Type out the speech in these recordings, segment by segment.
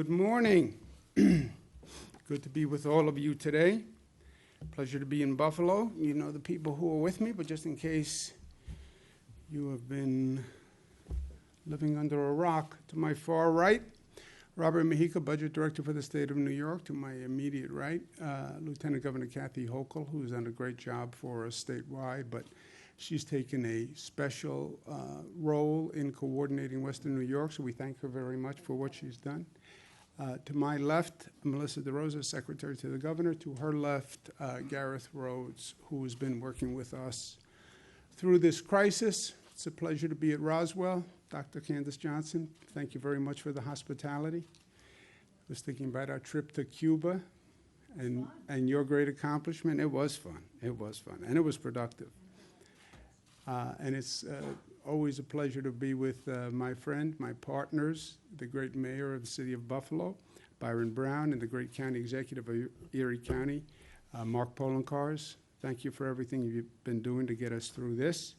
Good morning. Good to be with all of you today. Pleasure to be in Buffalo. You know the people who are with me, but just in case you have been living under a rock, to my far right, Robert Mujica, Budget Director for the State of New York. To my immediate right, Lieutenant Governor Kathy Hochul, who's done a great job for us statewide, but she's taken a special role in coordinating Western New York, so we thank her very much for what she's done. To my left, Melissa DeRosa, Secretary to the Governor. To her left, Gareth Rhodes, who has been working with us through this crisis. It's a pleasure to be at Roswell. Dr. Candace Johnson, thank you very much for the hospitality. I was thinking about our trip to Cuba and your great accomplishment. It was fun. It was fun, and it was productive. And it's always a pleasure to be with my friend, my partners, the great mayor of the city of Buffalo, Byron Brown, and the great county executive of Erie County, Mark Polenkars. Thank you for everything you've been doing to get us through this.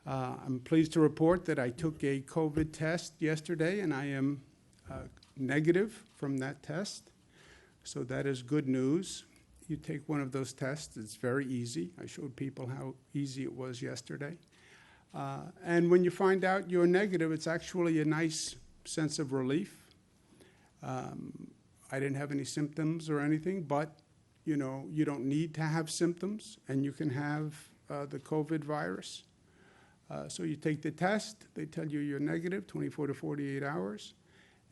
I'm pleased to report that I took a COVID test yesterday, and I am negative from that test. So that is good news. You take one of those tests, it's very easy. I showed people how easy it was yesterday. And when you find out you're negative, it's actually a nice sense of relief. I didn't have any symptoms or anything, but you know, you don't need to have symptoms, and you can have the COVID virus. So you take the test, they tell you you're negative, 24 to 48 hours,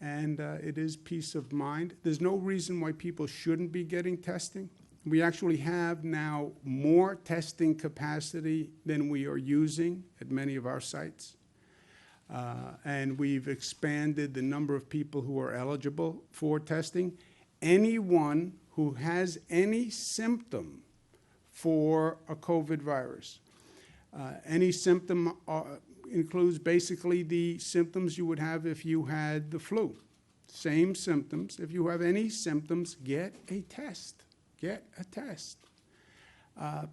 and it is peace of mind. There's no reason why people shouldn't be getting testing. We actually have now more testing capacity than we are using at many of our sites. And we've expanded the number of people who are eligible for testing. Anyone who has any symptom for a COVID virus, any symptom includes basically the symptoms you would have if you had the flu. Same symptoms. If you have any symptoms, get a test. Get a test.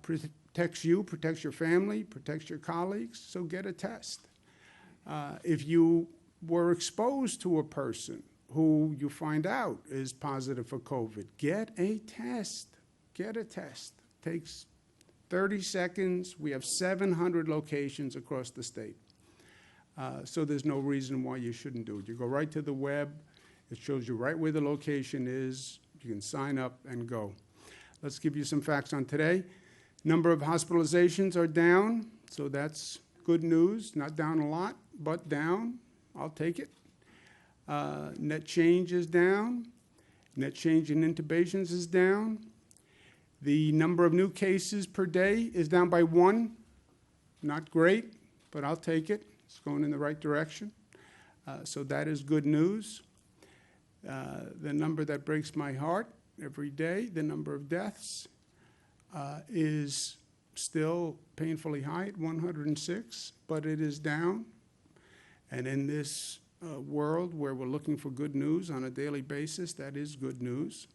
Protects you, protects your family, protects your colleagues, so get a test. If you were exposed to a person who you find out is positive for COVID, get a test. Get a test. Takes 30 seconds. We have 700 locations across the state. So there's no reason why you shouldn't do it. You go right to the web. It shows you right where the location is. You can sign up and go. Let's give you some facts on today. Number of hospitalizations are down, so that's good news. Not down a lot, but down. I'll take it. Net change is down. Net change in intubations is down. The number of new cases per day is down by 1. Not great, but I'll take it. It's going in the right direction. So that is good news. The number that breaks my heart every day, the number of deaths, is still painfully high at 106, but it is down. And in this world where we're looking for good news on a daily basis, that is good news.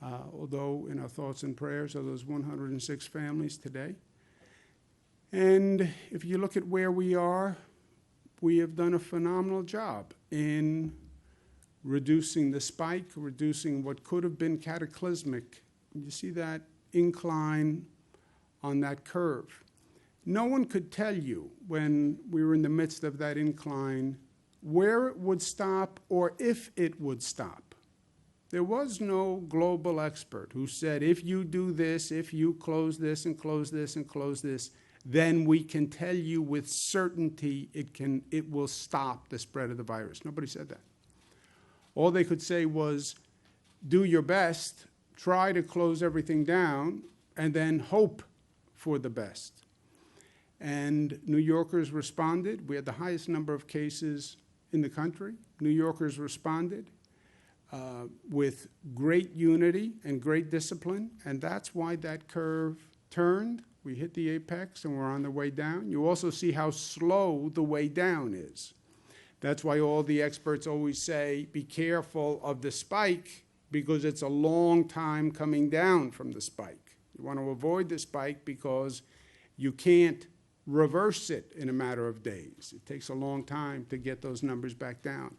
Although in our thoughts and prayers are those 106 families today. And if you look at where we are, we have done a phenomenal job in reducing the spike, reducing what could have been cataclysmic. You see that incline on that curve. No one could tell you when we were in the midst of that incline where it would stop or if it would stop. There was no global expert who said, if you do this, if you close this and close this and close this, then we can tell you with certainty it will stop the spread of the virus. Nobody said that. All they could say was, do your best, try to close everything down, and then hope for the best. And New Yorkers responded. We had the highest number of cases in the country. New Yorkers responded with great unity and great discipline, and that's why that curve turned. We hit the apex, and we're on the way down. You also see how slow the way down is. That's why all the experts always say, be careful of the spike, because it's a long time coming down from the spike. You want to avoid the spike because you can't reverse it in a matter of days. It takes a long time to get those numbers back down.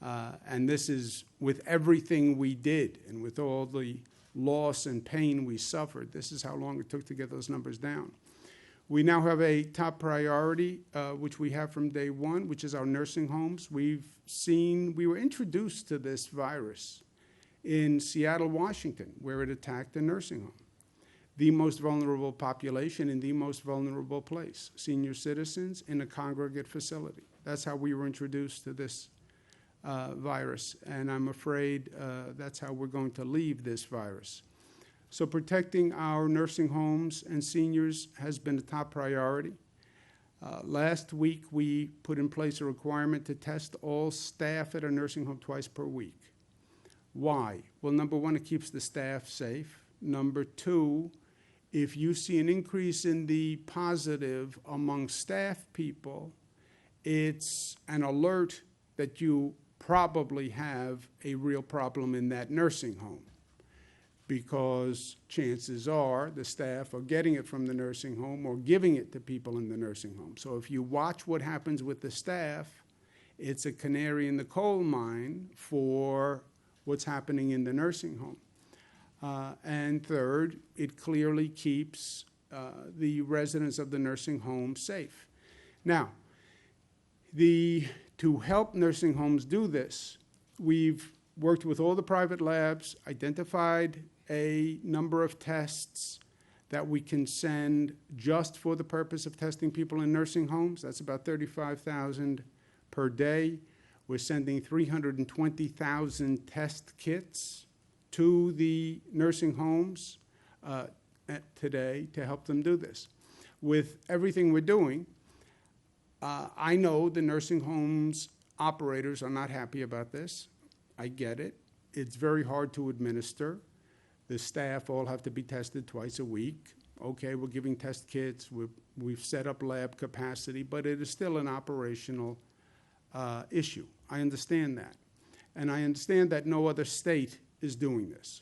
And this is with everything we did and with all the loss and pain we suffered. This is how long it took to get those numbers down. We now have a top priority, which we have from day one, which is our nursing homes. We were introduced to this virus in Seattle, Washington, where it attacked a nursing home. The most vulnerable population in the most vulnerable place, senior citizens in a congregate facility. That's how we were introduced to this virus, and I'm afraid that's how we're going to leave this virus. So protecting our nursing homes and seniors has been a top priority. Last week, we put in place a requirement to test all staff at a nursing home twice per week. Why? Well, number one, it keeps the staff safe. Number two, if you see an increase in the positive among staff people, it's an alert that you probably have a real problem in that nursing home, because chances are the staff are getting it from the nursing home or giving it to people in the nursing home. So if you watch what happens with the staff, it's a canary in the coal mine for what's happening in the nursing home. And third, it clearly keeps the residents of the nursing home safe. Now, to help nursing homes do this, we've worked with all the private labs, identified a number of tests that we can send just for the purpose of testing people in nursing homes. That's about 35,000 per day. We're sending 320,000 test kits to the nursing homes today to help them do this. With everything we're doing, I know the nursing homes operators are not happy about this. I get it. It's very hard to administer. The staff all have to be tested twice a week. Okay, we're giving test kits. We've set up lab capacity, but it is still an operational issue. I understand that. And I understand that no other state is doing this.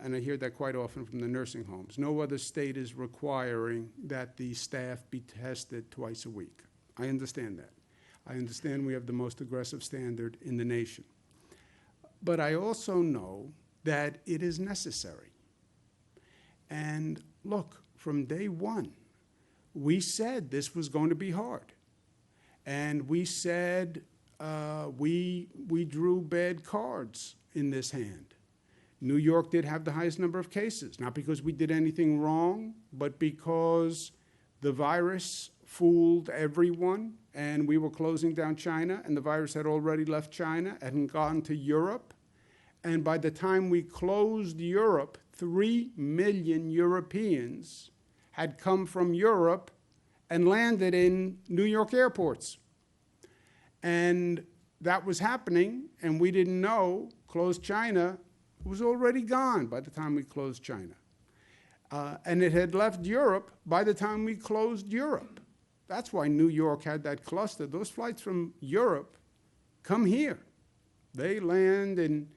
And I hear that quite often from the nursing homes. No other state is requiring that the staff be tested twice a week. I understand that. I understand we have the most aggressive standard in the nation. But I also know that it is necessary. And look, from day one, we said this was going to be hard. And we said we drew bad cards in this hand. New York did have the highest number of cases, not because we did anything wrong, but because the virus fooled everyone, and we were closing down China, and the virus had already left China and gone to Europe. And by the time we closed Europe, 3 million Europeans had come from Europe and landed in New York airports. And that was happening, and we didn't know. Closed China was already gone by the time we closed China. And it had left Europe by the time we closed Europe. That's why New York had that cluster. Those flights from Europe come here. They land in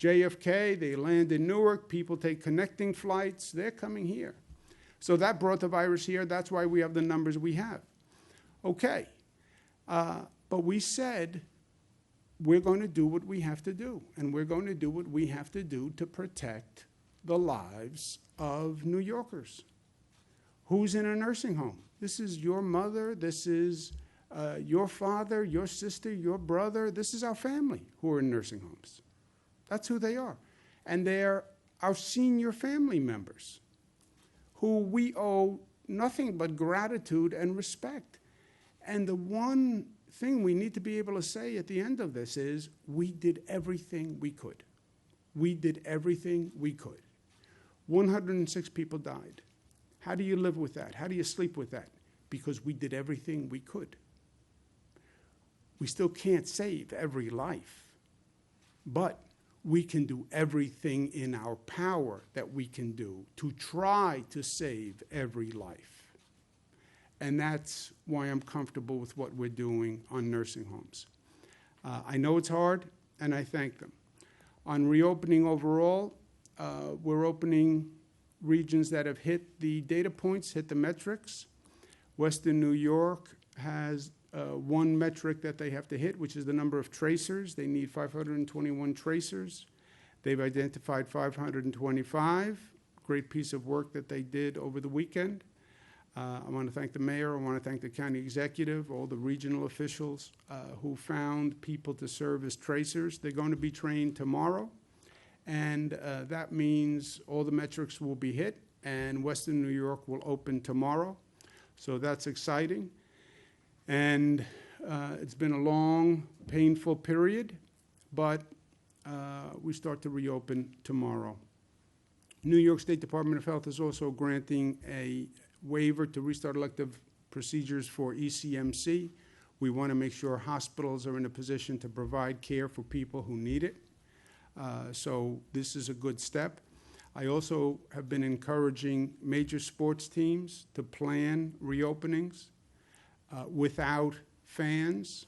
JFK, they land in Newark, people take connecting flights, they're coming here. So that brought the virus here, that's why we have the numbers we have. Okay, but we said we're going to do what we have to do, and we're going to do what we have to do to protect the lives of New Yorkers. Who's in a nursing home? This is your mother, this is your father, your sister, your brother, this is our family who are in nursing homes. That's who they are. And they're our senior family members who we owe nothing but gratitude and respect. And the one thing we need to be able to say at the end of this is we did everything we could. We did everything we could. 106 people died. How do you live with that? How do you sleep with that? Because we did everything we could. We still can't save every life, but we can do everything in our power that we can do to try to save every life. And that's why I'm comfortable with what we're doing on nursing homes. I know it's hard, and I thank them. On reopening overall, we're opening regions that have hit the data points, hit the metrics. Western New York has one metric that they have to hit, which is the number of tracers. They need 521 tracers. They've identified 525. Great piece of work that they did over the weekend. I want to thank the mayor. I want to thank the county executive, all the regional officials who found people to serve as tracers. They're going to be trained tomorrow, and that means all the metrics will be hit, and Western New York will open tomorrow. So that's exciting. And it's been a long, painful period, but we start to reopen tomorrow. New York State Department of Health is also granting a waiver to restart elective procedures for ECMC. We want to make sure hospitals are in a position to provide care for people who need it. So this is a good step. I also have been encouraging major sports teams to plan reopenings without fans,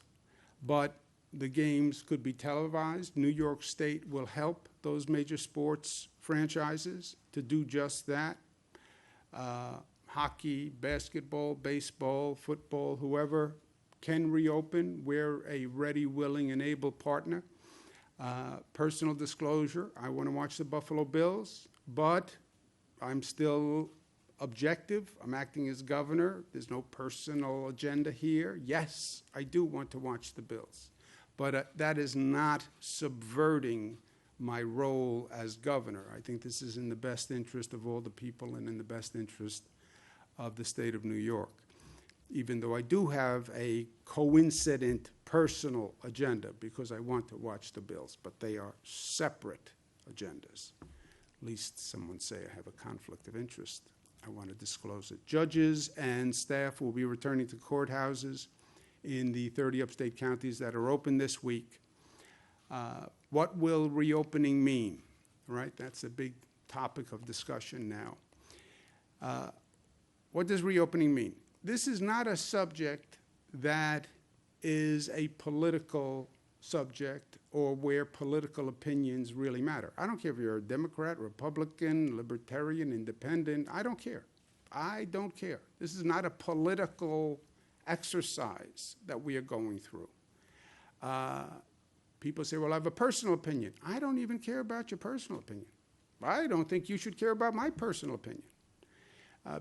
but the games could be televised. New York State will help those major sports franchises to do just that. Hockey, basketball, baseball, football, whoever can reopen, we're a ready, willing, and able partner. Personal disclosure, I want to watch the Buffalo Bills, but I'm still objective. I'm acting as governor. There's no personal agenda here. Yes, I do want to watch the Bills, but that is not subverting my role as governor. I think this is in the best interest of all the people and in the best interest of the state of New York, even though I do have a coincident personal agenda because I want to watch the Bills, but they are separate agendas. At least some would say I have a conflict of interest. I want to disclose it. Judges and staff will be returning to courthouses in the 30 upstate counties that are open this week. What will reopening mean? Right? That's a big topic of discussion now. What does reopening mean? This is not a subject that is a political subject or where political opinions really matter. I don't care if you're a Democrat, Republican, Libertarian, Independent. I don't care. I don't care. This is not a political exercise that we are going through. People say, well, I have a personal opinion. I don't even care about your personal opinion. I don't think you should care about my personal opinion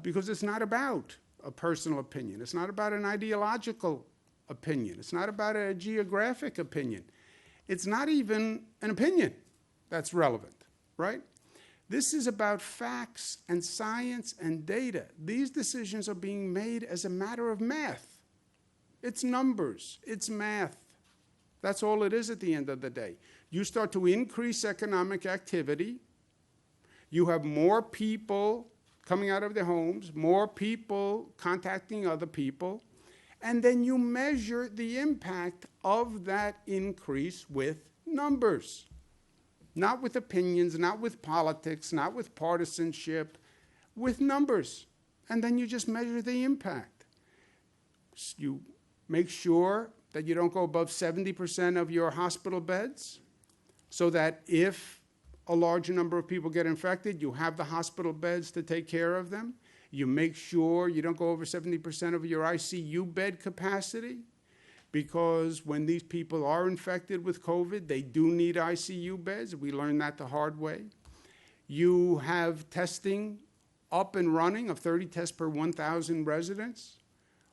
because it's not about a personal opinion. It's not about an ideological opinion. It's not about a geographic opinion. It's not even an opinion that's relevant, right? This is about facts and science and data. These decisions are being made as a matter of math. It's numbers. It's math. That's all it is at the end of the day. You start to increase economic activity. You have more people coming out of their homes, more people contacting other people, and then you measure the impact of that increase with numbers. Not with opinions, not with politics, not with partisanship, with numbers. And then you just measure the impact. You make sure that you don't go above 70% of your hospital beds, so that if a large number of people get infected, you have the hospital beds to take care of them. You make sure you don't go over 70% of your ICU bed capacity, because when these people are infected with COVID, they do need ICU beds. We learned that the hard way. You have testing up and running of 30 tests per 1,000 residents.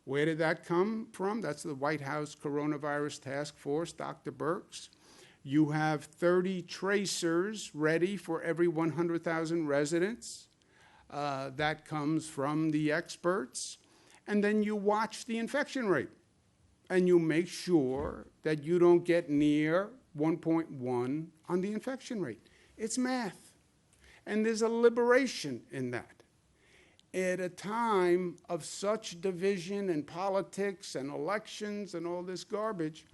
Where did that come from? That's the White House Coronavirus Task Force, Dr. Birx. You have 30 tracers ready for every 100,000 residents. That comes from the experts. And then you watch the infection rate. And you make sure that you don't get near 1.1 on the infection rate. It's math. And there's a liberation in that. At a time of such division and politics and elections and all this garbage,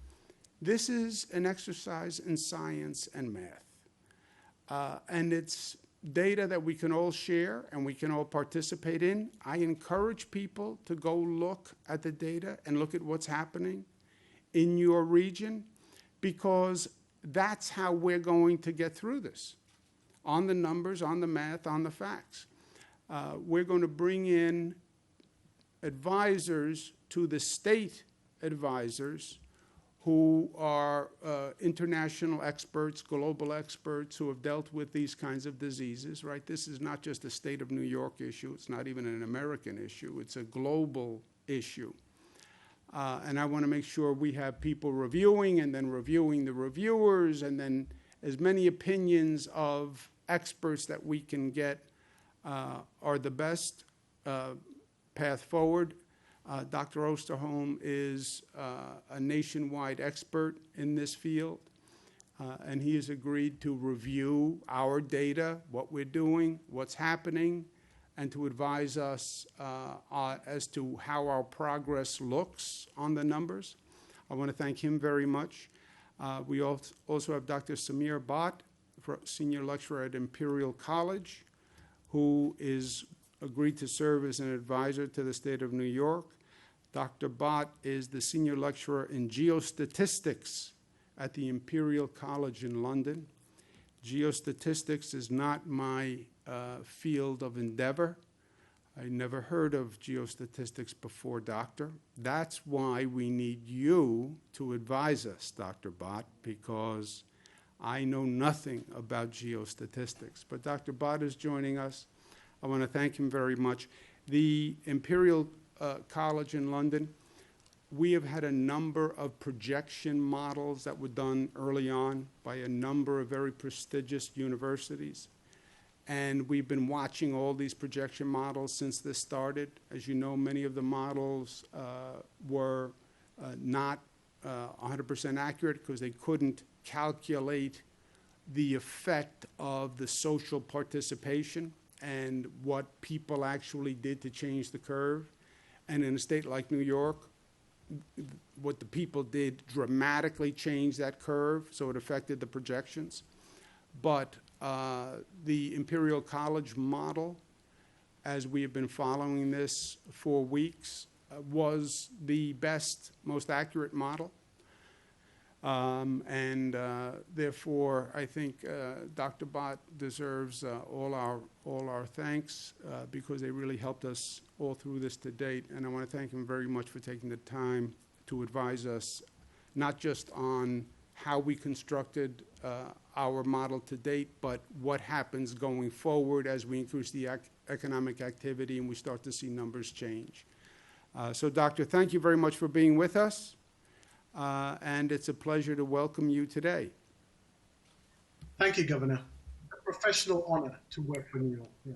this is an exercise in science and math. And it's data that we can all share and we can all participate in. I encourage people to go look at the data and look at what's happening in your region, because that's how we're going to get through this, on the numbers, on the math, on the facts. We're going to bring in advisors to the state advisors who are international experts, global experts who have dealt with these kinds of diseases, right? This is not just a state of New York issue. It's not even an American issue. It's a global issue. And I want to make sure we have people reviewing and then reviewing the reviewers and then as many opinions of experts that we can get are the best path forward. Dr. Osterholm is a nationwide expert in this field, and he has agreed to review our data, what we're doing, what's happening, and to advise us as to how our progress looks on the numbers. I want to thank him very much. We also have Dr. Samir Bhatt, senior lecturer at Imperial College, who is agreed to serve as an advisor to the state of New York. Dr. Bhatt is the senior lecturer in geostatistics at the Imperial College in London. Geostatistics is not my field of endeavor. I never heard of geostatistics before, Doctor. That's why we need you to advise us, Dr. Bhatt, because I know nothing about geostatistics. But Dr. Bhatt is joining us. I want to thank him very much. The Imperial College in London, we have had a number of projection models that were done early on by a number of very prestigious universities. And we've been watching all these projection models since this started. As you know, many of the models were not 100% accurate because they couldn't calculate the effect of the social participation and what people actually did to change the curve. And in a state like New York, what the people did dramatically changed that curve, so it affected the projections. But the Imperial College model, as we have been following this for weeks, was the best, most accurate model. Therefore, I think Dr. Bhatt deserves all our thanks because they really helped us all through this to date. And I want to thank him very much for taking the time to advise us, not just on how we constructed our model to date, but what happens going forward as we increase the economic activity and we start to see numbers change. So, Doctor, thank you very much for being with us. And it's a pleasure to welcome you today. Thank you, Governor. A professional honor to work for New York. Yeah.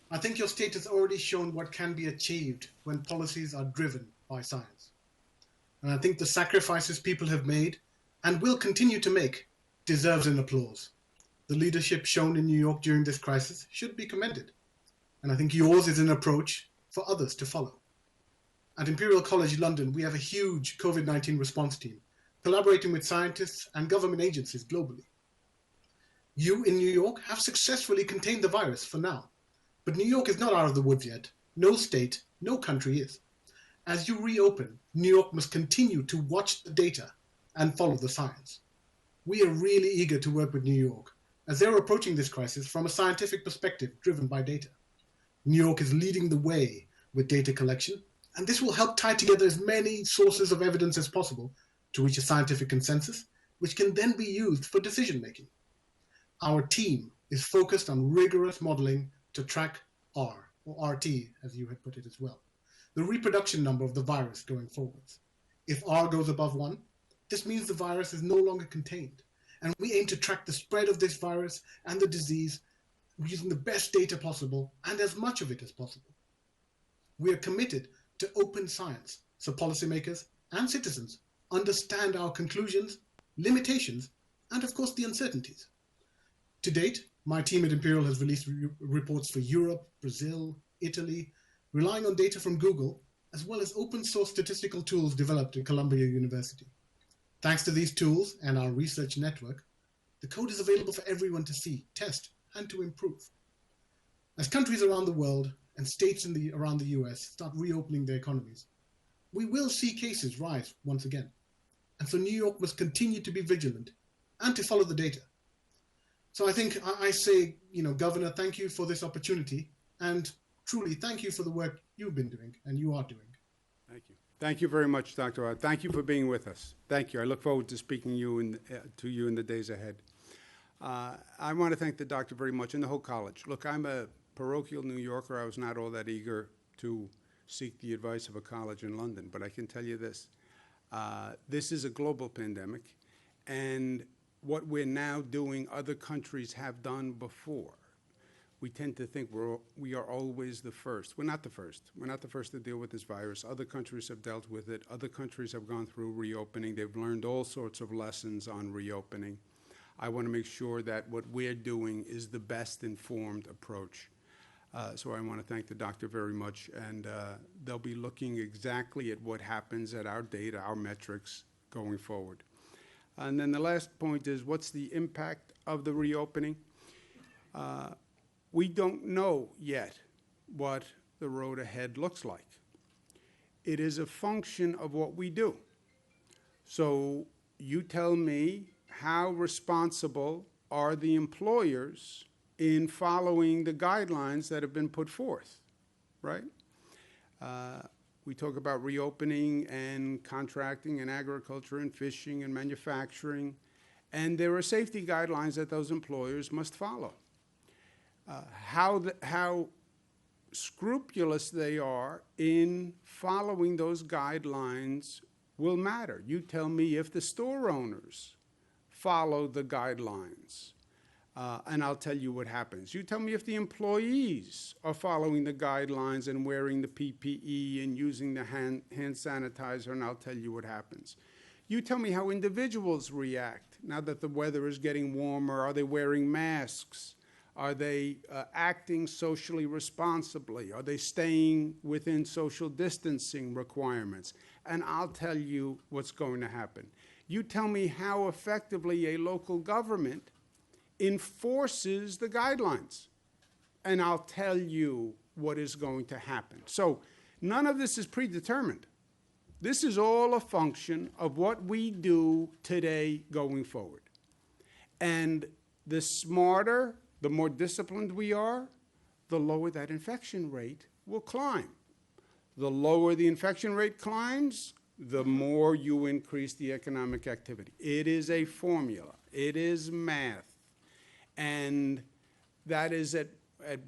I think your state has already shown what can be achieved when policies are driven by science. And I think the sacrifices people have made and will continue to make deserves an applause. The leadership shown in New York during this crisis should be commended. And I think yours is an approach for others to follow. At Imperial College London, we have a huge COVID-19 response team, collaborating with scientists and government agencies globally. You in New York have successfully contained the virus for now, but New York is not out of the woods yet. No state, no country is. As you reopen, New York must continue to watch the data and follow the science. We are really eager to work with New York, as they're approaching this crisis from a scientific perspective driven by data. New York is leading the way with data collection, and this will help tie together as many sources of evidence as possible to reach a scientific consensus, which can then be used for decision-making. Our team is focused on rigorous modeling to track R, or RT, as you had put it as well, the reproduction number of the virus going forwards. If R goes above 1, this means the virus is no longer contained, and we aim to track the spread of this virus and the disease using the best data possible and as much of it as possible. We are committed to open science so policymakers and citizens understand our conclusions, limitations, and of course the uncertainties. To date, my team at Imperial has released reports for Europe, Brazil, Italy, relying on data from Google, as well as open source statistical tools developed at Columbia University. Thanks to these tools and our research network, the code is available for everyone to see, test, and to improve. As countries around the world and states around the US start reopening their economies, we will see cases rise once again. And so New York must continue to be vigilant and to follow the data. So I think I say, Governor, thank you for this opportunity, and truly thank you for the work you've been doing and you are doing. Thank you. Thank you very much, Dr. Ott. Thank you for being with us. Thank you. I look forward to speaking to you in the days ahead. I want to thank the doctor very much and the whole college. Look, I'm a parochial New Yorker. I was not all that eager to seek the advice of a college in London, but I can tell you this. This is a global pandemic, and what we're now doing, other countries have done before. We tend to think we are always the first. We're not the first. We're not the first to deal with this virus. Other countries have dealt with it. Other countries have gone through reopening. They've learned all sorts of lessons on reopening. I want to make sure that what we're doing is the best informed approach. So I want to thank the doctor very much, and they'll be looking exactly at what happens at our data, our metrics going forward. And then the last point is, what's the impact of the reopening? We don't know yet what the road ahead looks like. It is a function of what we do. So you tell me, how responsible are the employers in following the guidelines that have been put forth, right? We talk about reopening and contracting and agriculture and fishing and manufacturing, and there are safety guidelines that those employers must follow. How scrupulous they are in following those guidelines will matter. You tell me if the store owners follow the guidelines, and I'll tell you what happens. You tell me if the employees are following the guidelines and wearing the PPE and using the hand sanitizer, and I'll tell you what happens. You tell me how individuals react now that the weather is getting warmer. Are they wearing masks? Are they acting socially responsibly? Are they staying within social distancing requirements? And I'll tell you what's going to happen. You tell me how effectively a local government enforces the guidelines, and I'll tell you what is going to happen. So none of this is predetermined. This is all a function of what we do today going forward. And the smarter, the more disciplined we are, the lower that infection rate will climb. The lower the infection rate climbs, the more you increase the economic activity. It is a formula. It is math. And that is at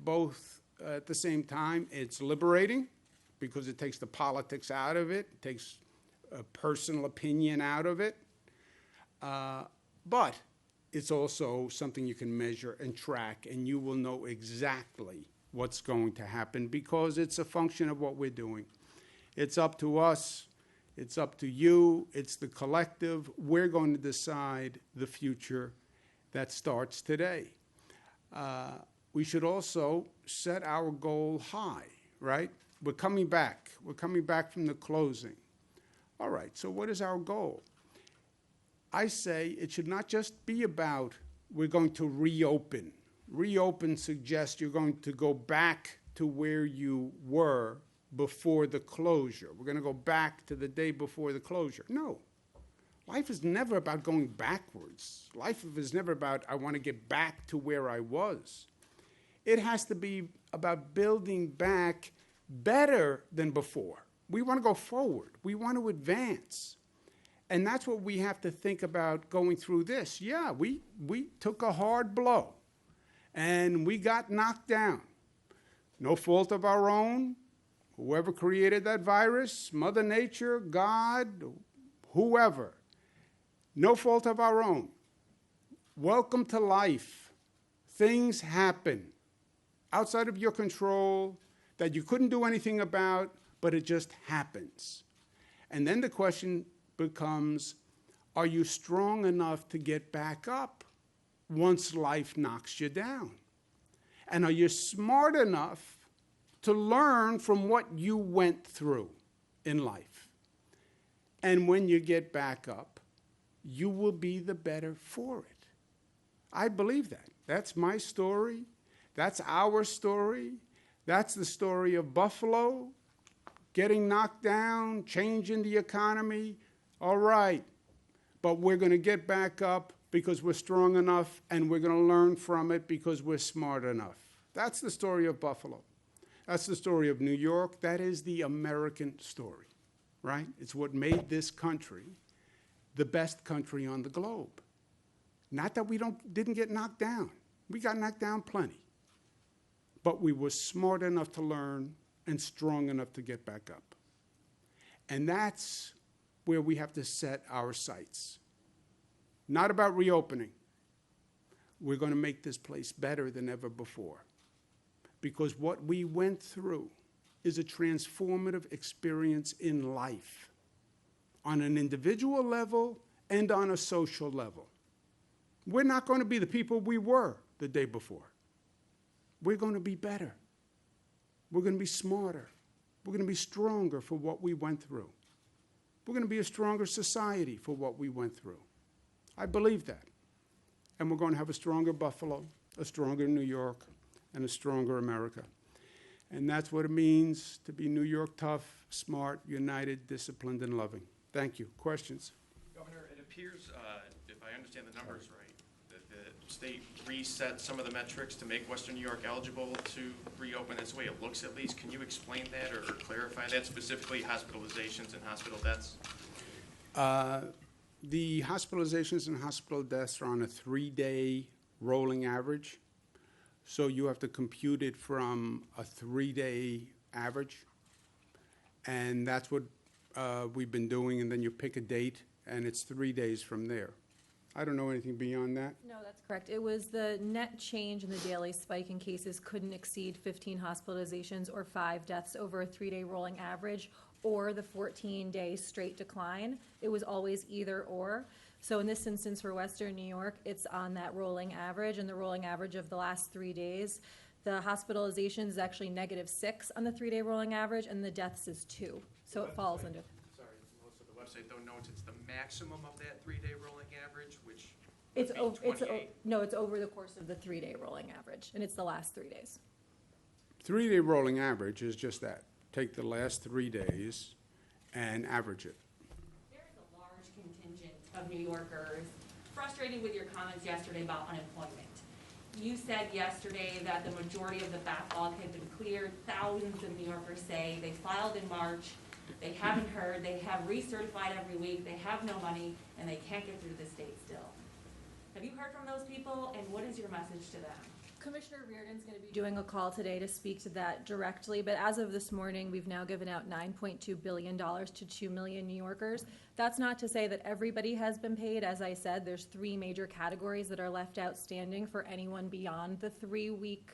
both at the same time. It's liberating because it takes the politics out of it, takes a personal opinion out of it. But it's also something you can measure and track, and you will know exactly what's going to happen because it's a function of what we're doing. It's up to us. It's up to you. It's the collective. We're going to decide the future that starts today. We should also set our goal high, right? We're coming back. We're coming back from the closing. All right, so what is our goal? I say it should not just be about we're going to reopen. Reopen suggests you're going to go back to where you were before the closure. We're going to go back to the day before the closure. No. Life is never about going backwards. Life is never about I want to get back to where I was. It has to be about building back better than before. We want to go forward. We want to advance. And that's what we have to think about going through this. Yeah, we took a hard blow, and we got knocked down. No fault of our own. Whoever created that virus, Mother Nature, God, whoever. No fault of our own. Welcome to life. Things happen outside of your control that you couldn't do anything about, but it just happens. And then the question becomes, are you strong enough to get back up once life knocks you down? And are you smart enough to learn from what you went through in life? And when you get back up, you will be the better for it. I believe that. That's my story. That's our story. That's the story of Buffalo, getting knocked down, changing the economy. All right, but we're going to get back up because we're strong enough, and we're going to learn from it because we're smart enough. That's the story of Buffalo. That's the story of New York. That is the American story, right? It's what made this country the best country on the globe. Not that we didn't get knocked down. We got knocked down plenty. But we were smart enough to learn and strong enough to get back up. And that's where we have to set our sights. Not about reopening. We're going to make this place better than ever before. Because what we went through is a transformative experience in life, on an individual level and on a social level. We're not going to be the people we were the day before. We're going to be better. We're going to be smarter. We're going to be stronger for what we went through. We're going to be a stronger society for what we went through. I believe that. And we're going to have a stronger Buffalo, a stronger New York, and a stronger America. And that's what it means to be New York tough, smart, united, disciplined, and loving. Thank you. Questions? Governor, it appears, if I understand the numbers right, that the state reset some of the metrics to make Western New York eligible to reopen. That's the way it looks, at least. Can you explain that or clarify that, specifically hospitalizations and hospital deaths? The hospitalizations and hospital deaths are on a 3-day rolling average. So you have to compute it from a 3-day average. And that's what we've been doing. And then you pick a date, and it's 3 days from there. I don't know anything beyond that. No, that's correct. It was the net change in the daily spike in cases couldn't exceed 15 hospitalizations or 5 deaths over a 3-day rolling average, or the 14-day straight decline. It was always either or. So in this instance for Western New York, it's on that rolling average, and the rolling average of the last 3 days. The hospitalizations is actually -6 on the 3-day rolling average, and the deaths is 2. So it falls under. Sorry, Melissa, the website though notes it's the maximum of that 3-day rolling average, which It's would be 28. no, it's over the course of the 3-day rolling average, and it's the last 3 days. 3-day rolling average is just that. Take the last 3 days and average it. There is a large contingent of New Yorkers frustrated with your comments yesterday about unemployment. You said yesterday that the majority of the backlog had been cleared. Thousands of New Yorkers say they filed in March, they haven't heard, they have recertified every week, they have no money, and they can't get through the state still. Have you heard from those people, and what is your message to them? Commissioner Reardon's going to be doing a call today to speak to that directly, but as of this morning, we've now given out $9.2 billion to 2 million New Yorkers. That's not to say that everybody has been paid. As I said, there's 3 major categories that are left outstanding for anyone beyond the 3-week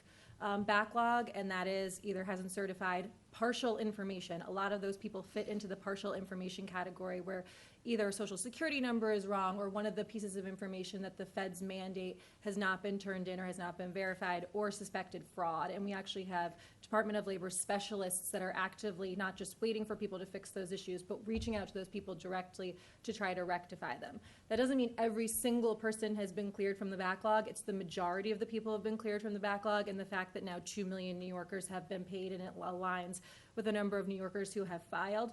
backlog, and that is either hasn't certified partial information. A lot of those people fit into the partial information category where either a social security number is wrong or one of the pieces of information that the Fed's mandate has not been turned in or has not been verified, or suspected fraud. And we actually have Department of Labor specialists that are actively not just waiting for people to fix those issues, but reaching out to those people directly to try to rectify them. That doesn't mean every single person has been cleared from the backlog. It's the majority of the people have been cleared from the backlog, and the fact that now 2 million New Yorkers have been paid, and it aligns with the number of New Yorkers who have filed.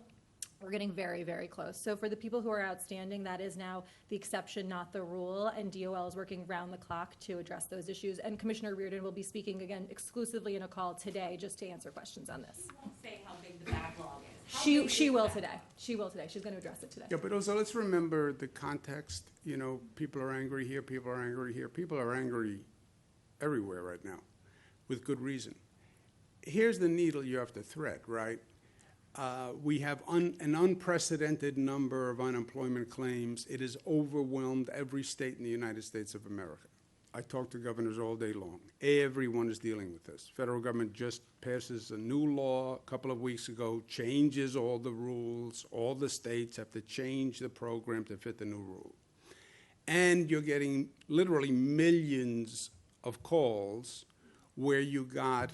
We're getting very, very close. So for the people who are outstanding, that is now the exception, not the rule, and DOL is working round the clock to address those issues. And Commissioner Reardon will be speaking again exclusively in a call today just to answer questions on this. You won't say how big the backlog is. How She big is will the today. She will today. She's going to address it today. Yeah, but also let's remember the context. You know, people are angry here, people are angry here. People are angry everywhere right now with good reason. Here's the needle you have to thread, right? We have an unprecedented number of unemployment claims. It has overwhelmed every state in the United States of America. I talk to governors all day long. Everyone is dealing with this. Federal government just passes a new law a couple of weeks ago, changes all the rules. All the states have to change the program to fit the new rule. And you're getting literally millions of calls where you got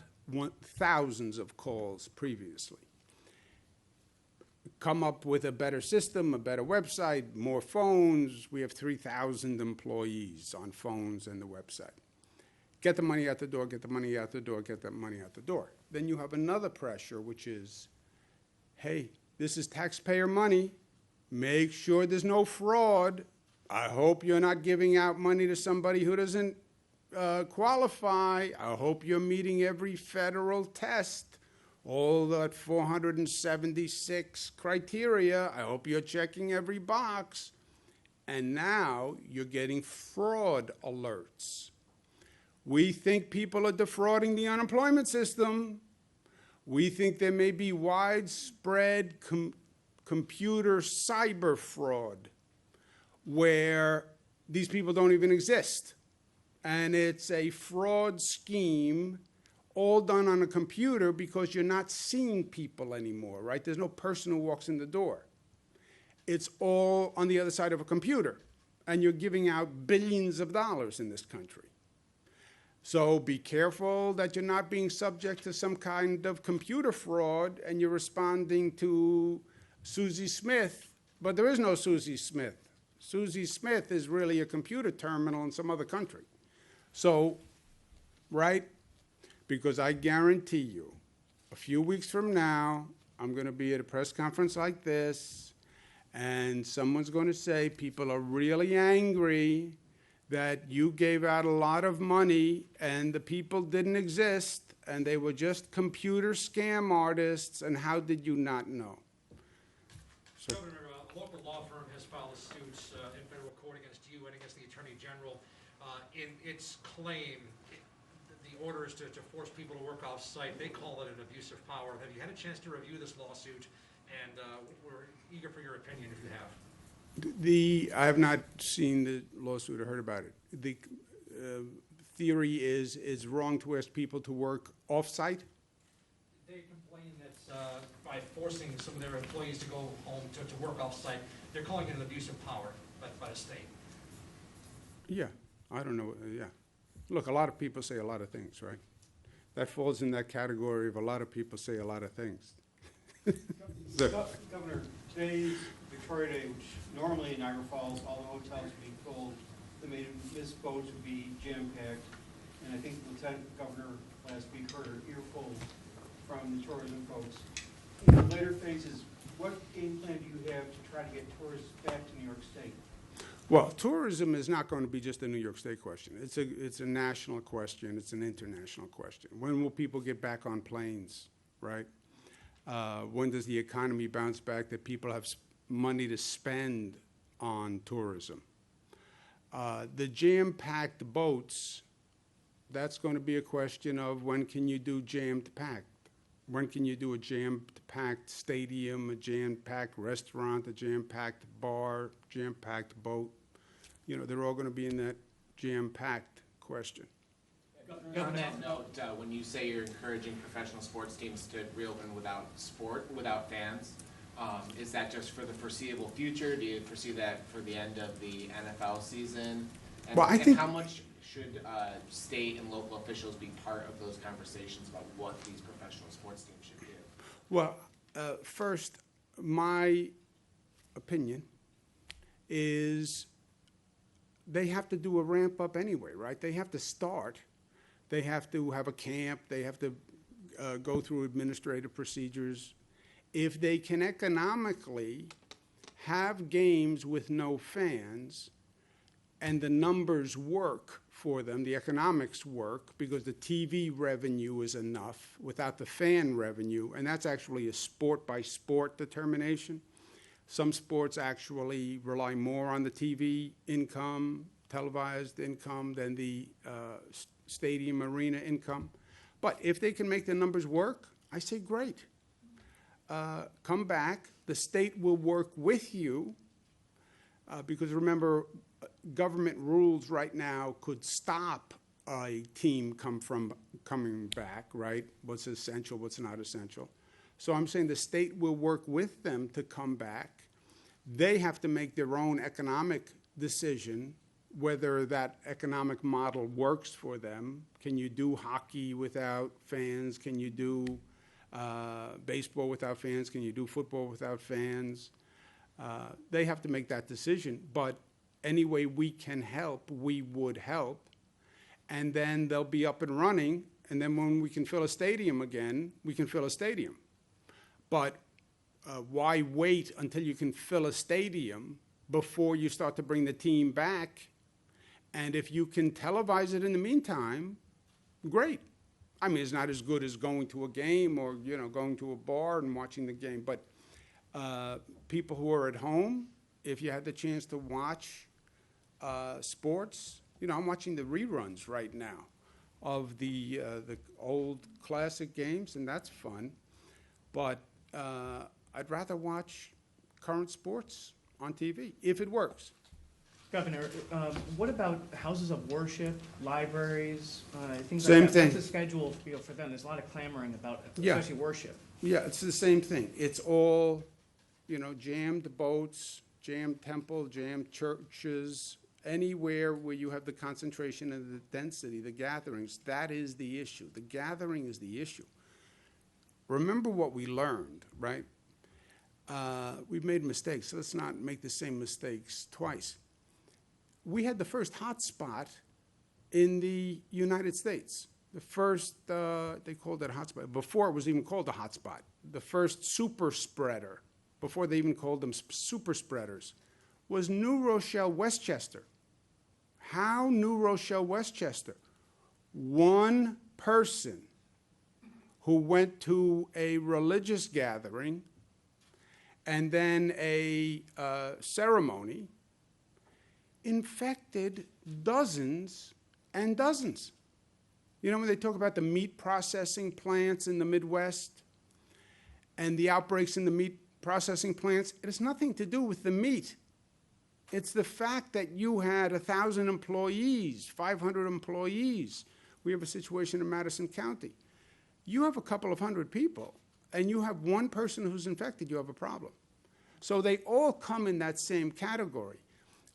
thousands of calls previously. Come up with a better system, a better website, more phones. We have 3,000 employees on phones and the website. Get the money out the door, get the money out the door, get that money out the door. Then you have another pressure, which is, hey, this is taxpayer money. Make sure there's no fraud. I hope you're not giving out money to somebody who doesn't qualify. I hope you're meeting every federal test. all that 476 criteria. I hope you're checking every box. And now you're getting fraud alerts. We think people are defrauding the unemployment system. We think there may be widespread computer cyber fraud where these people don't even exist. And it's a fraud scheme all done on a computer because you're not seeing people anymore, right? There's no person who walks in the door. It's all on the other side of a computer. And you're giving out billions of dollars in this country. So be careful that you're not being subject to some kind of computer fraud and you're responding to Susie Smith, but there is no Susie Smith. Susie Smith is really a computer terminal in some other country. So, right? Because I guarantee you, a few weeks from now, I'm going to be at a press conference like this, and someone's going to say people are really angry that you gave out a lot of money and the people didn't exist and they were just computer scam artists, and how did you not know? So, Governor, a local law firm has filed a suit in federal court against you and against the Attorney General in its claim. The order is to force people to work off-site. They call it an abuse of power. Have you had a chance to review this lawsuit? And we're eager for your opinion if you have. I have not seen the lawsuit or heard about it. The theory is it's wrong to ask people to work off-site? They complain that by forcing some of their employees to go home to work off-site, they're calling it an abuse of power by the state. Yeah, I don't know, yeah. Look, a lot of people say a lot of things, right? That falls in that category of a lot of people say a lot of things. Governor, today, Victoria Day, which normally in Niagara Falls, all the hotels would be full, the Miss boats would be jam-packed, and I think Lieutenant Governor last week heard her earful from the tourism folks. In the later phases, what game plan do you have to try to get tourists back to New York State? Well, tourism is not going to be just a New York State question. It's a national question. It's an international question. When will people get back on planes, right? When does the economy bounce back that people have money to spend on tourism? The jam-packed boats, that's going to be a question of when can you do jammed-packed? When can you do a jam-packed stadium, a jam-packed restaurant, a jam-packed bar, jam-packed boat? You know, they're all going to be in that jam-packed question. On that note, when you say you're encouraging professional sports teams to reopen without fans, is that just for the foreseeable future? Do you foresee that for the end of the NFL season? And, Well, I think how much should state and local officials be part of those conversations about what these professional sports teams should do? Well, first, my opinion is they have to do a ramp up anyway, right? They have to start. They have to have a camp. They have to go through administrative procedures. If they can economically have games with no fans and the numbers work for them, the economics work, because the TV revenue is enough without the fan revenue, and that's actually a sport-by-sport determination. Some sports actually rely more on the TV income, televised income, than the stadium arena income. But if they can make the numbers work, I say great. Come back. The state will work with you because remember, government rules right now could stop a team coming back, right? What's essential, what's not essential. So I'm saying the state will work with them to come back. They have to make their own economic decision whether that economic model works for them. Can you do hockey without fans? Can you do baseball without fans? Can you do football without fans? They have to make that decision. But any way we can help, we would help. And then they'll be up and running. And then when we can fill a stadium again, we can fill a stadium. But why wait until you can fill a stadium before you start to bring the team back? And if you can televise it in the meantime, great. I mean, it's not as good as going to a game or, going to a bar and watching the game. But people who are at home, if you had the chance to watch sports, I'm watching the reruns right now of the old classic games, and that's fun. But I'd rather watch current sports on TV if it works. Governor, what about houses of worship, libraries, things Same like that? thing. What's the schedule for them? There's a lot of clamoring about, Yeah. especially worship. Yeah, it's the same thing. It's all, jammed boats, jammed temple, jammed churches, anywhere where you have the concentration and the density, the gatherings, that is the issue. The gathering is the issue. Remember what we learned, right? We've made mistakes, so let's not make the same mistakes twice. We had the first hot spot in the United States. The first, they called it a hot spot, before it was even called a hot spot. The first super spreader, before they even called them super spreaders, was New Rochelle, Westchester. How New Rochelle, Westchester? One person who went to a religious gathering and then a ceremony infected dozens and dozens. When they talk about the meat processing plants in the Midwest and the outbreaks in the meat processing plants, it has nothing to do with the meat. It's the fact that you had 1,000 employees, 500 employees. We have a situation in Madison County. You have a couple of hundred people, and you have one person who's infected, you have a problem. So they all come in that same category.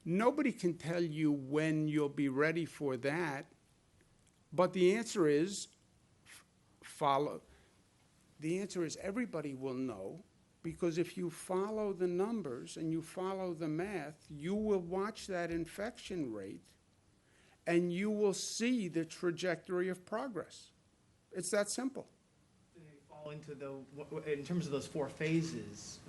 Nobody can tell you when you'll be ready for that, but the answer is follow. The answer is everybody will know, because if you follow the numbers and you follow the math, you will watch that infection rate and you will see the trajectory of progress. It's that simple. Do they fall into in terms of those 4 phases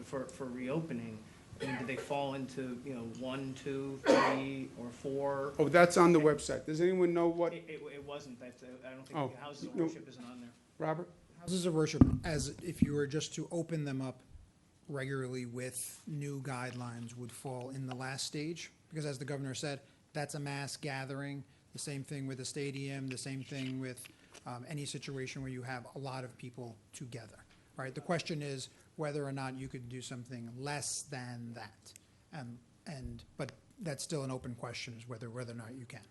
for reopening? I mean, do they fall into 1, 2, 3, or 4? Oh, that's on the website. Does anyone know what? It wasn't. I don't think Oh, the houses of no. worship isn't on there. Robert? Houses of worship, as if you were just to open them up regularly with new guidelines, would fall in the last stage, because as the governor said, that's a mass gathering. The same thing with a stadium, the same thing with any situation where you have a lot of people together, right? The question is whether or not you could do something less than that. But that's still an open question, is whether or not you can.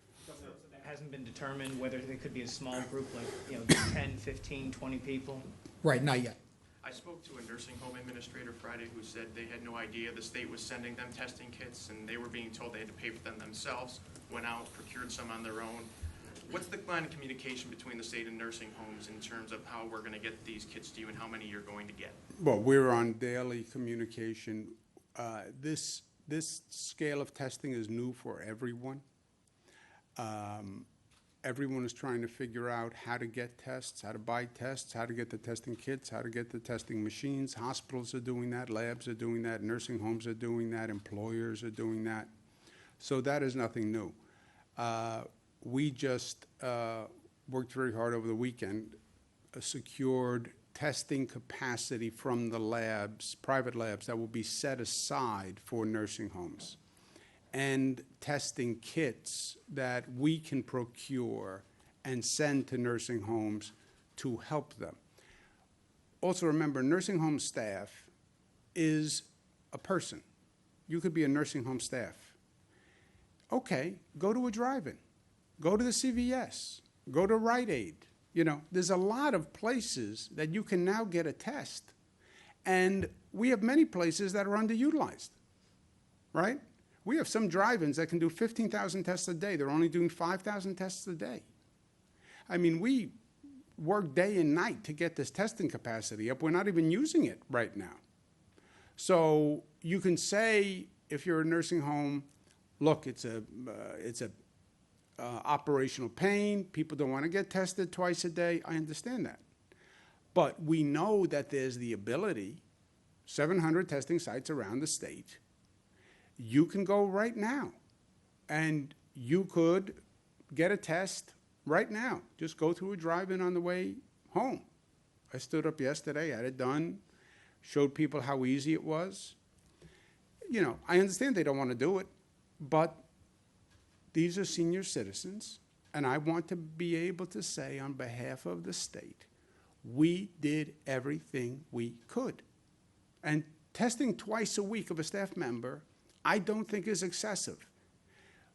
That hasn't been determined whether there could be a small group like 10, 15, 20 people. Right, not yet. I spoke to a nursing home administrator Friday who said they had no idea the state was sending them testing kits, and they were being told they had to pay for them themselves, went out, procured some on their own. What's the line of communication between the state and nursing homes in terms of how we're going to get these kits to you and how many you're going to get? Well, we're on daily communication. This scale of testing is new for everyone. Everyone is trying to figure out how to get tests, how to buy tests, how to get the testing kits, how to get the testing machines. Hospitals are doing that, labs are doing that, nursing homes are doing that, employers are doing that. So that is nothing new. We just worked very hard over the weekend, secured testing capacity from the labs, private labs, that will be set aside for nursing homes, and testing kits that we can procure and send to nursing homes to help them. Also remember, nursing home staff is a person. You could be a nursing home staff. Okay, go to a drive-in, go to the CVS, go to Rite Aid. There's a lot of places that you can now get a test. And we have many places that are underutilized, right? We have some drive-ins that can do 15,000 tests a day. They're only doing 5,000 tests a day. I mean, we work day and night to get this testing capacity up. We're not even using it right now. So you can say, if you're a nursing home, look, it's a operational pain. People don't want to get tested twice a day. I understand that. But we know that there's the ability, 700 testing sites around the state. You can go right now, and you could get a test, right now. Just go through a drive-in on the way home. I stood up yesterday, had it done, showed people how easy it was. You know, I understand they don't want to do it, but these are senior citizens, and I want to be able to say on behalf of the state, we did everything we could. And testing twice a week of a staff member, I don't think is excessive.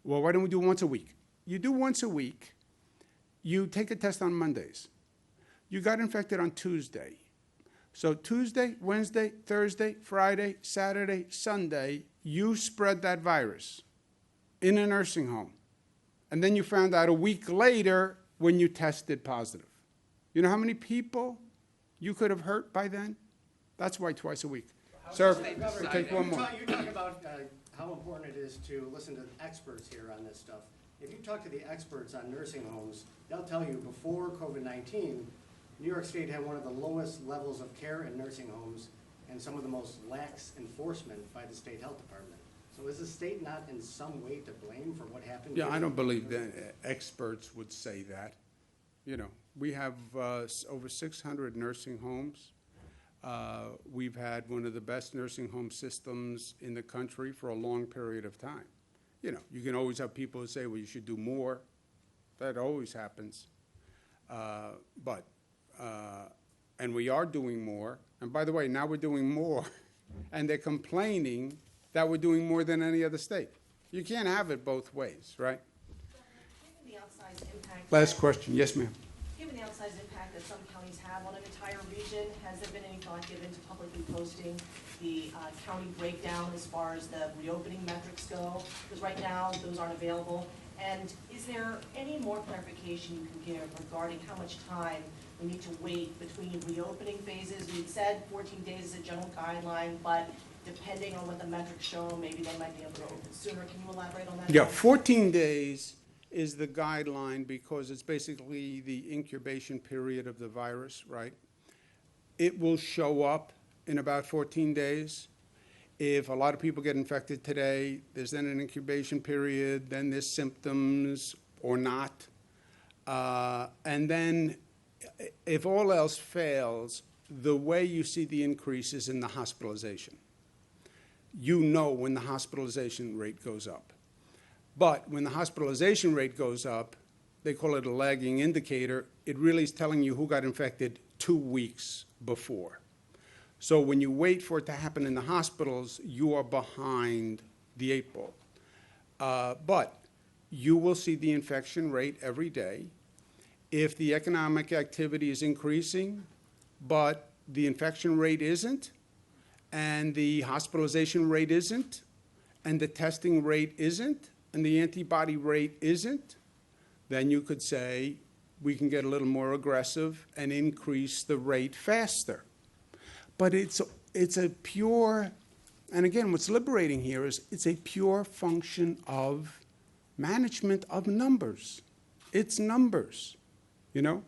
Well, why don't we do once a week? You do once a week, you take a test on Mondays. You got infected on Tuesday. So Tuesday, Wednesday, Thursday, Friday, Saturday, Sunday, you spread that virus in a nursing home. And then you found out a week later when you tested positive. You know how many people you could have hurt by then? That's why twice a week. Sir, take one more. You talk about how important it is to listen to experts here on this stuff. If you talk to the experts on nursing homes, they'll tell you before COVID-19, New York State had one of the lowest levels of care in nursing homes and some of the most lax enforcement by the state health department. So is the state not in some way to blame for what happened? Yeah, I don't believe that experts would say that. You know, we have over 600 nursing homes. We've had one of the best nursing home systems in the country for a long period of time. You know, you can always have people who say, well, you should do more. That always happens. And we are doing more. And by the way, now we're doing more. And they're complaining that we're doing more than any other state. You can't have it both ways, right? Given the outsized impact. Last question. Yes, ma'am. Given the outsized impact that some counties have on an entire region, has there been any thought given to publicly posting the county breakdown as far as the reopening metrics go? Because right now, those aren't available. And is there any more clarification you can give regarding how much time we need to wait between reopening phases? We said 14 days is a general guideline, but depending on what the metrics show, maybe they might be able to open sooner. Can you elaborate on that? Yeah, 14 days is the guideline because it's basically the incubation period of the virus, right? It will show up in about 14 days. If a lot of people get infected today, there's then an incubation period, then there's symptoms or not. And then if all else fails, the way you see the increase is in the hospitalization. You know when the hospitalization rate goes up. But when the hospitalization rate goes up, they call it a lagging indicator. It really is telling you who got infected 2 weeks before. So when you wait for it to happen in the hospitals, you are behind the 8 ball. But you will see the infection rate every day. If the economic activity is increasing, but the infection rate isn't, and the hospitalization rate isn't, and the testing rate isn't, and the antibody rate isn't, then you could say we can get a little more aggressive and increase the rate faster. But it's a pure, and again, what's liberating here is it's a pure function of management of numbers. It's numbers, you know?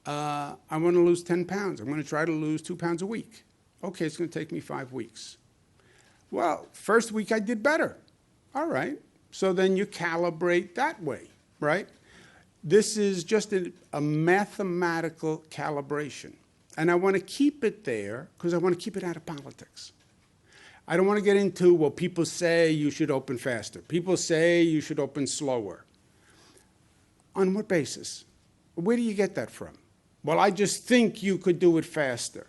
I want to lose 10 pounds. I'm going to try to lose 2 pounds a week. Okay, it's going to take me 5 weeks. Well, first week I did better. All right. So then you calibrate that way, right? This is just a mathematical calibration. And I want to keep it there because I want to keep it out of politics. I don't want to get into, well, people say you should open faster. People say you should open slower. On what basis? Where do you get that from? Well, I just think you could do it faster.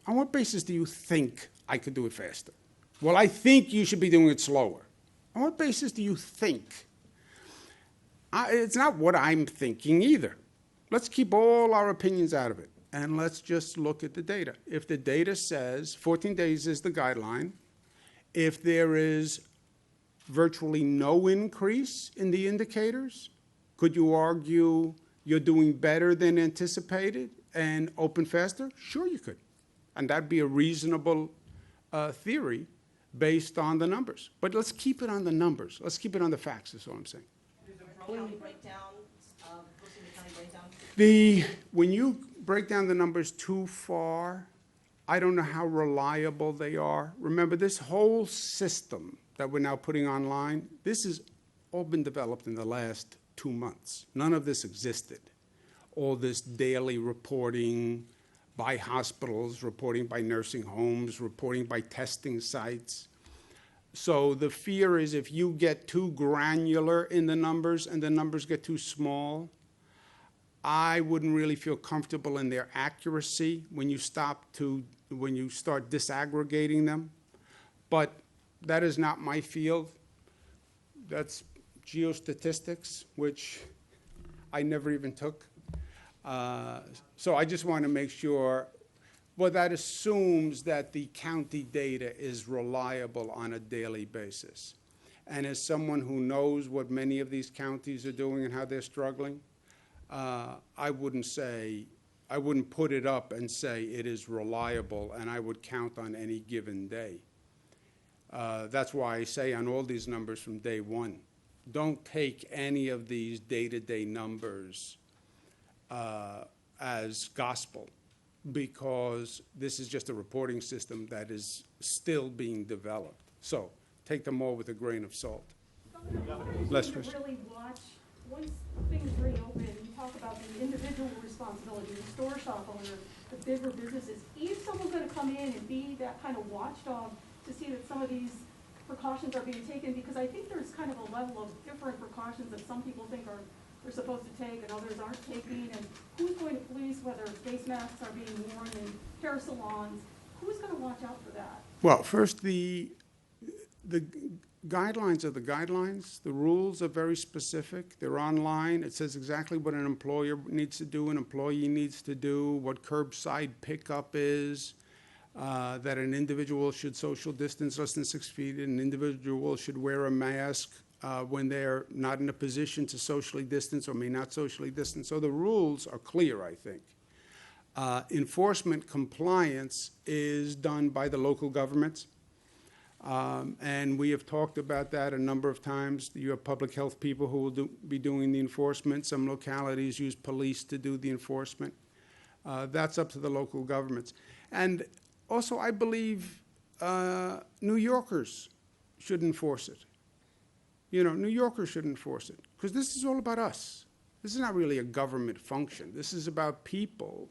On what basis do you think I could do it faster? Well, I think you should be doing it slower. On what basis do you think? It's not what I'm thinking either. Let's keep all our opinions out of it, and let's just look at the data. If the data says 14 days is the guideline, if there is virtually no increase in the indicators, could you argue you're doing better than anticipated and open faster? Sure you could. And that'd be a reasonable theory based on the numbers. But let's keep it on the numbers. Let's keep it on the facts, is all I'm saying. County breakdown, posting the county breakdown? When you break down the numbers too far, I don't know how reliable they are. Remember, this whole system that we're now putting online, this has all been developed in the last 2 months. None of this existed. All this daily reporting by hospitals, reporting by nursing homes, reporting by testing sites. So the fear is if you get too granular in the numbers and the numbers get too small, I wouldn't really feel comfortable in their accuracy when you start disaggregating them. But that is not my field. That's geostatistics, which I never even took. So I just want to make sure, well, that assumes that the county data is reliable on a daily basis. And as someone who knows what many of these counties are doing and how they're struggling, I wouldn't put it up and say it is reliable and I would count on any given day. That's why I say on all these numbers from day one, don't take any of these day-to-day numbers as gospel, because this is just a reporting system that is still being developed. So take them all with a grain of salt. Last To question. really watch, once things reopen, you talk about the individual responsibility, the store shop owner, the bigger businesses. If someone's gonna come in and be that kind of watchdog to see that some of these precautions are being taken, because I think there's kind of a level of different precautions that some people think are supposed to take and others aren't taking, and who's going to police whether face masks are being worn in hair salons? Who's gonna watch out for that? Well, first, the guidelines are the guidelines. The rules are very specific. They're online. It says exactly what an employer needs to do, an employee needs to do, what curbside pickup is, that an individual should social distance less than 6 feet, an individual should wear a mask when they're not in a position to socially distance or may not socially distance. So the rules are clear, I think. Enforcement compliance is done by the local governments. And we have talked about that a number of times. You have public health people who will be doing the enforcement. Some localities use police to do the enforcement. That's up to the local governments. And also, I believe New Yorkers should enforce it. You know, New Yorkers should enforce it, because this is all about us. This is not really a government function. This is about people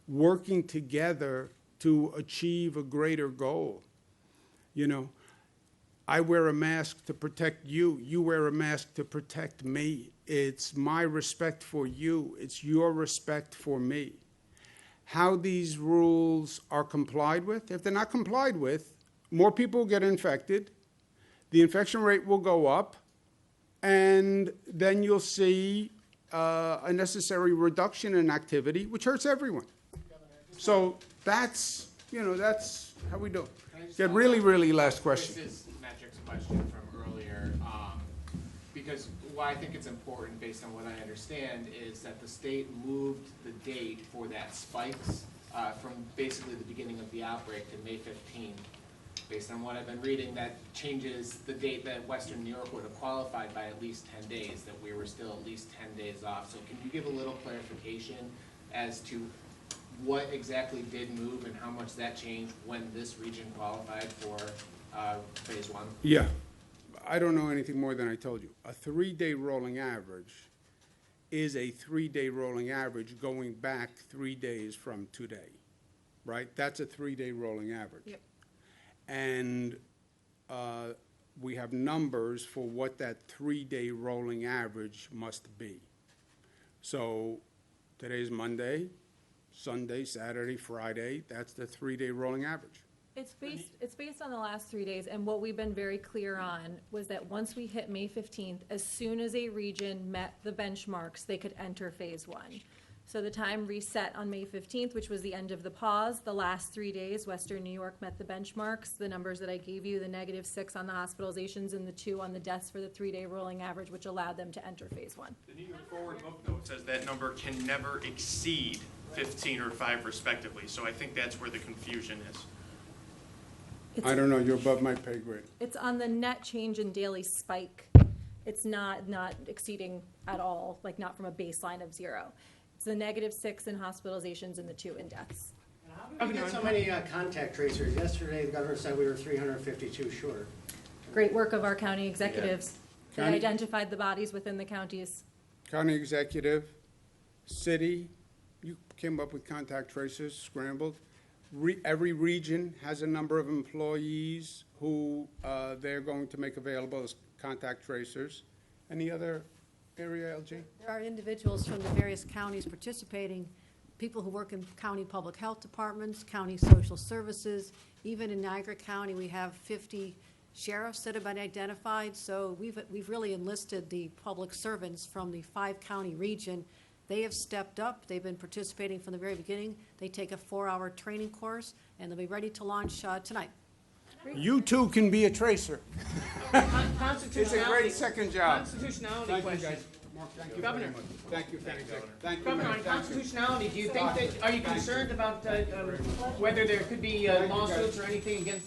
working together to achieve a greater goal. You know, I wear a mask to protect you. You wear a mask to protect me. It's my respect for you. It's your respect for me. How these rules are complied with, if they're not complied with, more people will get infected, the infection rate will go up, and then you'll see a necessary reduction in activity, which hurts everyone. So that's, you know, that's how we do it. Yeah, really last question. This is Metric's question from earlier, because why I think it's important, based on what I understand, is that the state moved the date for that spikes from basically the beginning of the outbreak to May 15th. Based on what I've been reading, that changes the date that Western New York would have qualified by at least 10 days, that we were still at least 10 days off. So can you give a little clarification as to what exactly did move and how much that changed when this region qualified for phase one? Yeah, I don't know anything more than I told you. A 3-day rolling average is a 3-day rolling average going back 3 days from today, right? That's a 3-day rolling average. Yep. And we have numbers for what that 3-day rolling average must be. So today's Monday, Sunday, Saturday, Friday, that's the 3-day rolling average. It's based on the last 3 days, and what we've been very clear on was that once we hit May 15th, as soon as a region met the benchmarks, they could enter phase one. So the time reset on May 15th, which was the end of the pause. The last 3 days, Western New York met the benchmarks. The numbers that I gave you, the -6 on the hospitalizations and the 2 on the deaths for the 3-day rolling average, which allowed them to enter phase one. The New York Forward book note says that number can never exceed 15 or 5 respectively, so I think that's where the confusion is. I don't know, you're above my pay grade. It's on the net change in daily spike. It's not exceeding at all, like not from a baseline of 0. It's the -6 in hospitalizations and the 2 in deaths. How did we get so many contact tracers? Yesterday, the governor said we were 352 short. Great work of our county executives. They County- identified the bodies within the counties. County executive, city, you came up with contact tracers, scrambled. Every region has a number of employees who they're going to make available as contact tracers. Any other area, LG? There are individuals from the various counties participating, people who work in county public health departments, county social services. Even in Niagara County, we have 50 sheriffs that have been identified. So we've really enlisted the public servants from the 5-county region. They have stepped up. They've been participating from the very beginning. They take a 4-hour training course, and they'll be ready to launch tonight. You too can be a tracer. Constitutionality. It's a great second job. Constitutionality Thank you, question. guys. Mark, thank you Governor. very much. Thank you, thank you. Thank you, Governor, Mayor. on Thank you. constitutionality, do you think that, are you concerned about whether there could be lawsuits or anything against